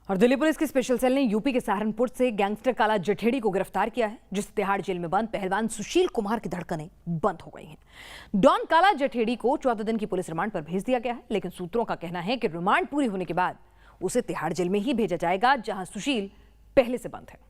और दिल्ली पुलिस की special cell ने यूपी के सहारनपुर से गैंगस्टर काला जठेड़ी को गिरफ्तार किया है, जिस तिहाड़ जेल में बंद पहलवान सुशील कुमार की धड़कनें बंद हो गई हैं। डॉन काला जठेड़ी को 14 दिन की पुलिस रिमांड पर भेज दिया गया है, लेकिन सूत्रों का कहना है कि रिमांड पूरी होने के बाद उसे तिहाड़ जेल में ही भेजा जाएगा, जहां सुशील पहले से बंद है।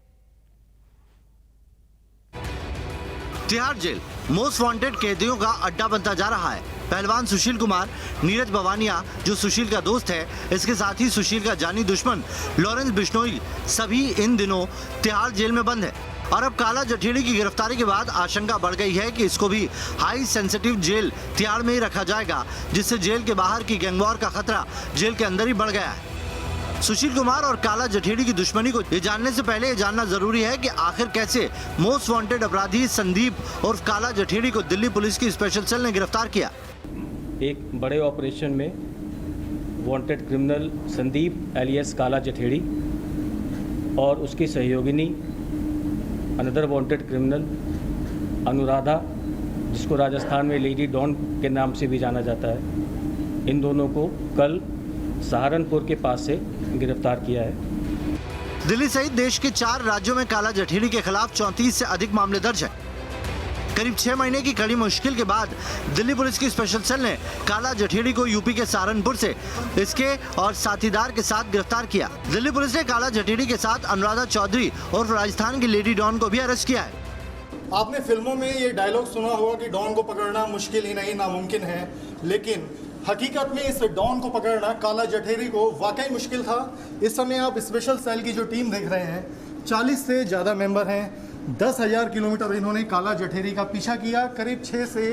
तिहाड़ जेल मोस्ट वांटेड कैदियों का अड्डा बनता जा रहा है। पहलवान सुशील कुमार, नीरज बवानिया जो सुशील का दोस्त है, इसके साथ ही सुशील का जानी दुश्मन लॉरेंस बिश्नोई सभी इन दिनों तिहाड़ जेल में बंद है। और अब काला जठेड़ी की गिरफ्तारी के बाद आशंका बढ़ गई है कि इसको भी हाई सेंसिटिव जेल तिहाड़ में ही रखा जाएगा, जिससे जेल के बाहर की गैंगवॉर का खतरा जेल के अंदर ही बढ़ गया है। सुशील कुमार और काला जठेड़ी की दुश्मनी को ये जानने से पहले ये जानना जरूरी है कि आखिर कैसे मोस्ट वांटेड अपराधी संदीप और काला जठेड़ी को दिल्ली पुलिस की स्पेशल सेल ने गिरफ्तार किया। एक बड़े ऑपरेशन में वांटेड क्रिमिनल संदीप एलियस काला जठेड़ी और उसकी सहयोगिनी अनदर वांटेड क्रिमिनल अनुराधा, जिसको राजस्थान में लेडी डॉन के नाम से भी जाना जाता है, इन दोनों को कल सहारनपुर के पास से गिरफ्तार किया है। दिल्ली सहित देश के 4 राज्यों में काला जठेड़ी के खिलाफ 34 से अधिक मामले दर्ज हैं। करीब 6 महीने की कड़ी मुश्किल के बाद दिल्ली पुलिस की स्पेशल सेल ने काला जठेड़ी को यूपी के सहारनपुर से इसके और साथीदार के साथ गिरफ्तार किया। दिल्ली पुलिस ने काला जठेड़ी के साथ अनुराधा चौधरी और राजस्थान की लेडी डॉन को भी अरेस्ट किया है। आपने फिल्मों में ये डायलॉग सुना होगा कि डॉन को पकड़ना मुश्किल ही नहीं नामुमकिन है, लेकिन हकीकत में इस डॉन को पकड़ना, काला जठेड़ी को, वाकई मुश्किल था। इस समय आप स्पेशल सेल की जो टीम देख रहे हैं, 40 से ज़्यादा मेंबर हैं। 10,000 किलोमीटर इन्होंने काला जठेड़ी का पीछा किया, करीब 6 से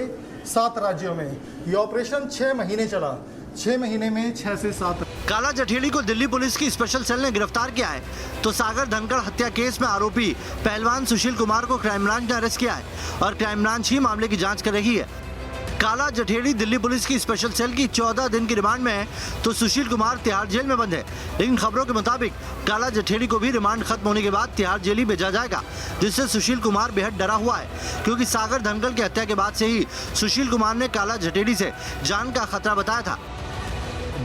7 राज्यों में। ये ऑपरेशन 6 महीने चला, 6 महीने में 6 से 7। काला जठेड़ी को दिल्ली पुलिस की स्पेशल सेल ने गिरफ्तार किया है, तो सागर धनखड़ हत्या केस में आरोपी पहलवान सुशील कुमार को क्राइम ब्रांच ने अरेस्ट किया है और क्राइम ब्रांच ही मामले की जाँच कर रही है। काला जठेड़ी दिल्ली पुलिस की स्पेशल सेल की 14 दिन की रिमांड में है, तो सुशील कुमार तिहाड़ जेल में बंद है। लेकिन खबरों के मुताबिक काला जठेड़ी को भी रिमांड खत्म होने के बाद तिहाड़ जेल ही भेजा जाएगा, जिससे सुशील कुमार बेहद डरा हुआ है, क्योंकि सागर धनखड़ की हत्या के बाद से ही सुशील कुमार ने काला जठेड़ी से जान का खतरा बताया था।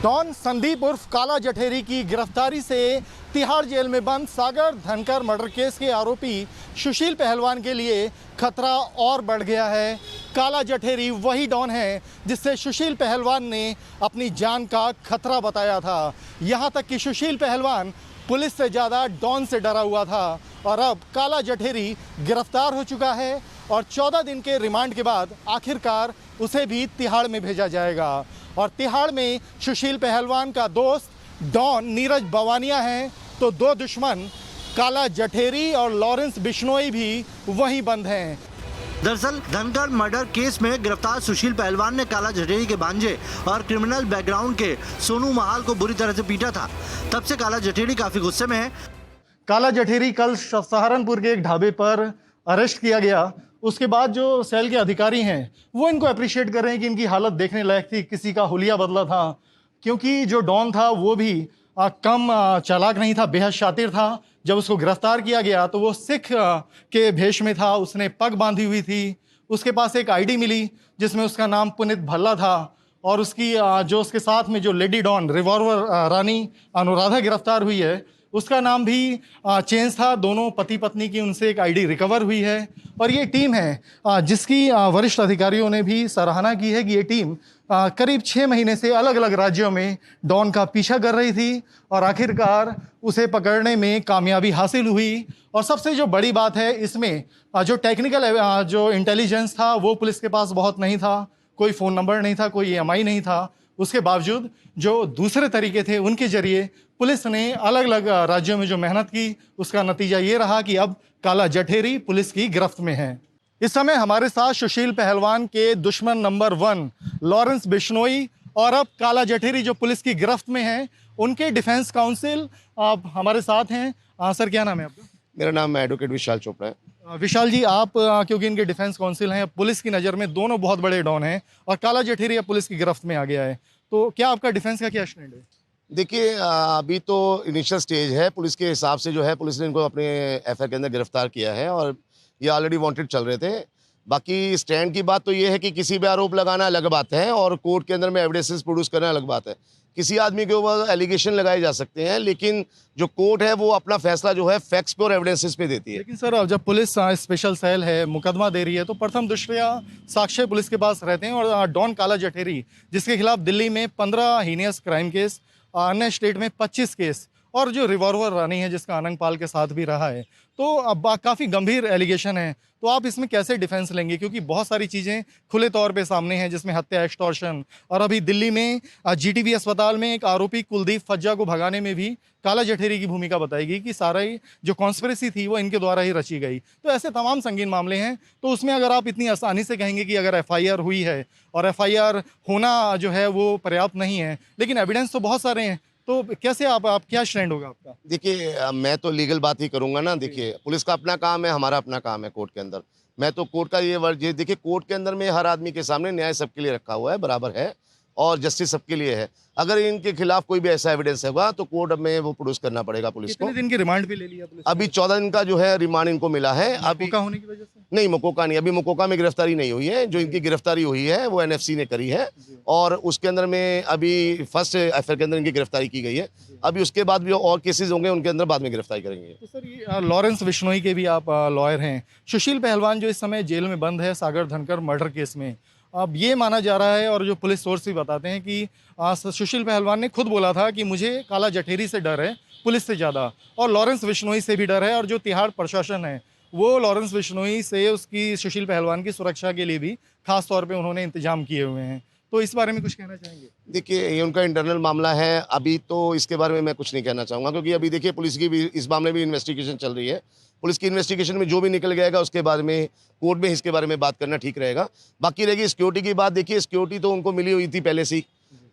डॉन संदीप उर्फ काला जठेड़ी की गिरफ्तारी से तिहाड़ जेल में बंद सागर धनखड़ मर्डर केस के आरोपी सुशील पहलवान के लिए खतरा और बढ़ गया है। काला जठेड़ी वही डॉन है जिससे सुशील पहलवान ने अपनी जान का खतरा बताया था। यहाँ तक कि सुशील पहलवान पुलिस से ज़्यादा डॉन से डरा हुआ था और अब काला जठेड़ी गिरफ्तार हो चुका है और 14 दिन के रिमांड के बाद आखिरकार उसे भी तिहाड़ में भेजा जाएगा। और तिहाड़ में सुशील पहलवान का दोस्त डॉन नीरज बवानिया है, तो 2 दुश्मन काला जठेड़ी और लॉरेंस बिश्नोई भी वहीं बंद हैं। दरअसल धनखड़ मर्डर केस में गिरफ्तार सुशील पहलवान ने काला जठेड़ी के भांजे और क्रिमिनल बैकग्राउंड के सोनू महाल को बुरी तरह से पीटा था। तब से काला जठेड़ी काफी गुस्से में है। काला जठेड़ी कल सहारनपुर के एक ढाबे पर अरेस्ट किया गया। उसके बाद जो सेल के अधिकारी हैं वो इनको अप्रिशिएट कर रहे हैं कि इनकी हालत देखने लायक थी, किसी का हुलिया बदला था, क्योंकि जो डॉन था वो भी कम चालाक नहीं था, बेहद शातिर था। जब उसको गिरफ्तार किया गया तो वो सिख के भेष में था, उसने पग बांधी हुई थी। उसके पास एक आईडी मिली जिसमें उसका नाम पुनीत भल्ला था और उसकी जो उसके साथ में जो लेडी डॉन रिवॉल्वर रानी अनुराधा गिरफ्तार हुई है, उसका नाम भी चेंज था। दोनों पति पत्नी की उनसे एक आईडी रिकवर हुई है। और ये टीम है जिसकी वरिष्ठ अधिकारियों ने भी सराहना की है कि ये टीम करीब 6 महीने से अलग अलग राज्यों में डॉन का पीछा कर रही थी और आखिरकार उसे पकड़ने में कामयाबी हासिल हुई। और सबसे जो बड़ी बात है इसमें, जो टेक्निकल जो इंटेलिजेंस था वो पुलिस के पास बहुत नहीं था, कोई फ़ोन नंबर नहीं था, कोई EMI नहीं था। उसके बावजूद जो दूसरे तरीके थे उनके जरिए पुलिस ने अलग अलग राज्यों में जो मेहनत की, उसका नतीजा ये रहा कि अब काला जठेड़ी पुलिस की गिरफ्त में है। इस समय हमारे साथ सुशील पहलवान के दुश्मन नंबर 1 लॉरेंस बिश्नोई और अब काला जठेड़ी जो पुलिस की गिरफ्त में है, उनके डिफेंस काउंसिल आप हमारे साथ हैं। सर, क्या नाम है आपका? मेरा नाम एडवोकेट विशाल चोपड़ा है। विशाल जी, आप क्योंकि इनके डिफेंस काउंसिल हैं, पुलिस की नज़र में दोनों बहुत बड़े डॉन हैं और काला जठेड़ी अब पुलिस की गिरफ्त में आ गया है, तो क्या आपका डिफेंस का क्या स्टैंड है? देखिए, अभी तो इनिशियल स्टेज है। पुलिस के हिसाब से जो है पुलिस ने इनको अपने एफआईआर के अंदर गिरफ्तार किया है और ये ऑलरेडी वांटेड चल रहे थे। बाकी स्टैंड की बात तो ये है कि किसी भी आरोप लगाना अलग बात है और कोर्ट के अंदर में एविडेंसेस प्रोड्यूस करना अलग बात है। किसी आदमी के ऊपर एलिगेशन लगाए जा सकते हैं, लेकिन जो कोर्ट है वो अपना फैसला जो है फैक्ट्स पे और एविडेंसेस पे देती है। लेकिन सर अब जब पुलिस स्पेशल सेल है मुकदमा दे रही है तो प्रथम दृष्टया साक्ष्य पुलिस के पास रहते हैं और डॉन काला जठेरी जिसके खिलाफ दिल्ली में 15 हीनियस क्राइम केस, अन्य स्टेट में 25 केस और जो रिवॉल्वर रानी है जिसका आनंद पाल के साथ भी रहा है, तो अब काफ़ी गंभीर एलिगेशन है। तो आप इसमें कैसे डिफेंस लेंगे, क्योंकि बहुत सारी चीज़ें खुले तौर पे सामने हैं जिसमें हत्या, एक्सटॉर्शन और अभी दिल्ली में जीटीबी अस्पताल में एक आरोपी कुलदीप फज्जा को भगाने में भी काला जठेरी की भूमिका बताई गई कि सारा ही जो कॉन्स्पिरेसी थी वो इनके द्वारा ही रची गई। तो ऐसे तमाम संगीन मामले हैं, तो उसमें अगर आप इतनी आसानी से कहेंगे कि अगर एफआईआर हुई है और एफआईआर होना जो है वो पर्याप्त नहीं है, लेकिन एविडेंस तो बहुत सारे हैं, तो कैसे आप क्या स्टैंड होगा आपका? देखिए मैं तो लीगल बात ही करूंगा ना। देखिए पुलिस का अपना काम है, हमारा अपना काम है कोर्ट के अंदर। मैं तो कोर्ट का ये वर्ड, ये देखिए कोर्ट के अंदर में हर आदमी के सामने न्याय सबके लिए रखा हुआ है, बराबर है, और जस्टिस सबके लिए है। अगर इनके खिलाफ कोई भी ऐसा एविडेंस होगा तो कोर्ट में वो प्रोड्यूस करना पड़ेगा पुलिस को। कितने दिन की रिमांड भी ले लिया पुलिस ने? अभी 14 दिन का जो है रिमांड इनको मिला है। अभी मौका होने की वजह से नहीं, मकोका नहीं, अभी मकोका में गिरफ्तारी नहीं हुई है। जो इनकी गिरफ्तारी हुई है वो एनएफसी ने करी है और उसके अंदर में अभी फर्स्ट एफआईआर के अंदर इनकी गिरफ्तारी की गई है। अभी उसके बाद भी और केसेस होंगे, उनके अंदर बाद में गिरफ्तारी करेंगे। तो सर ये लॉरेंस बिश्नोई के भी आप लॉयर हैं। सुशील पहलवान जो इस समय जेल में बंद है सागर धनकर मर्डर केस में, अब ये माना जा रहा है और जो पुलिस सोर्स भी बताते हैं कि सुशील पहलवान ने खुद बोला था कि मुझे काला जठेरी से डर है पुलिस से ज़्यादा, और लॉरेंस बिश्नोई से भी डर है, और जो तिहाड़ प्रशासन है वो लॉरेंस बिश्नोई से उसकी सुशील पहलवान की सुरक्षा के लिए भी खास तौर पे उन्होंने इंतजाम किए हुए हैं। तो इस बारे में कुछ कहना चाहेंगे? देखिए ये उनका इंटरनल मामला है, अभी तो इसके बारे में मैं कुछ नहीं कहना चाहूँगा, क्योंकि अभी देखिए पुलिस की भी इस मामले में इन्वेस्टिगेशन चल रही है। पुलिस की इन्वेस्टिगेशन में जो भी निकल जाएगा उसके बारे में कोर्ट में इसके बारे में बात करना ठीक रहेगा। बाकी रहेगी सिक्योरिटी की बात। देखिए सिक्योरिटी तो उनको मिली हुई थी पहले से ही,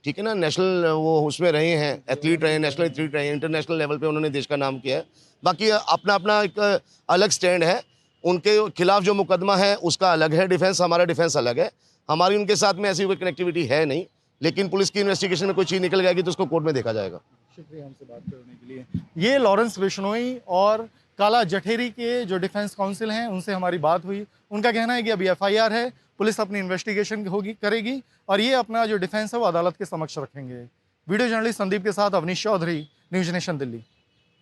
ठीक है ना। नेशनल वो उसमें रहे हैं, एथलीट रहे, नेशनल एथलीट रहे, इंटरनेशनल लेवल पे उन्होंने देश का नाम किया है। बाकी अपना अपना एक अलग स्टैंड है, उनके खिलाफ जो मुकदमा है उसका अलग है डिफेंस, हमारा डिफेंस अलग है। हमारी उनके साथ में ऐसी कोई कनेक्टिविटी है नहीं, लेकिन पुलिस की इन्वेस्टिगेशन में कोई चीज़ निकल जाएगी तो उसको कोर्ट में देखा जाएगा। शुक्रिया हमसे बात करने के लिए। ये लॉरेंस बिश्नोई और काला जठेरी के जो डिफेंस काउंसिल हैं उनसे हमारी बात हुई। उनका कहना है कि अभी एफआईआर है, पुलिस अपनी इन्वेस्टिगेशन करेगी और ये अपना जो डिफेंस है वो अदालत के समक्ष रखेंगे। वीडियो जर्नलिस्ट संदीप के साथ अवनीश चौधरी, न्यूज़ नेशन दिल्ली।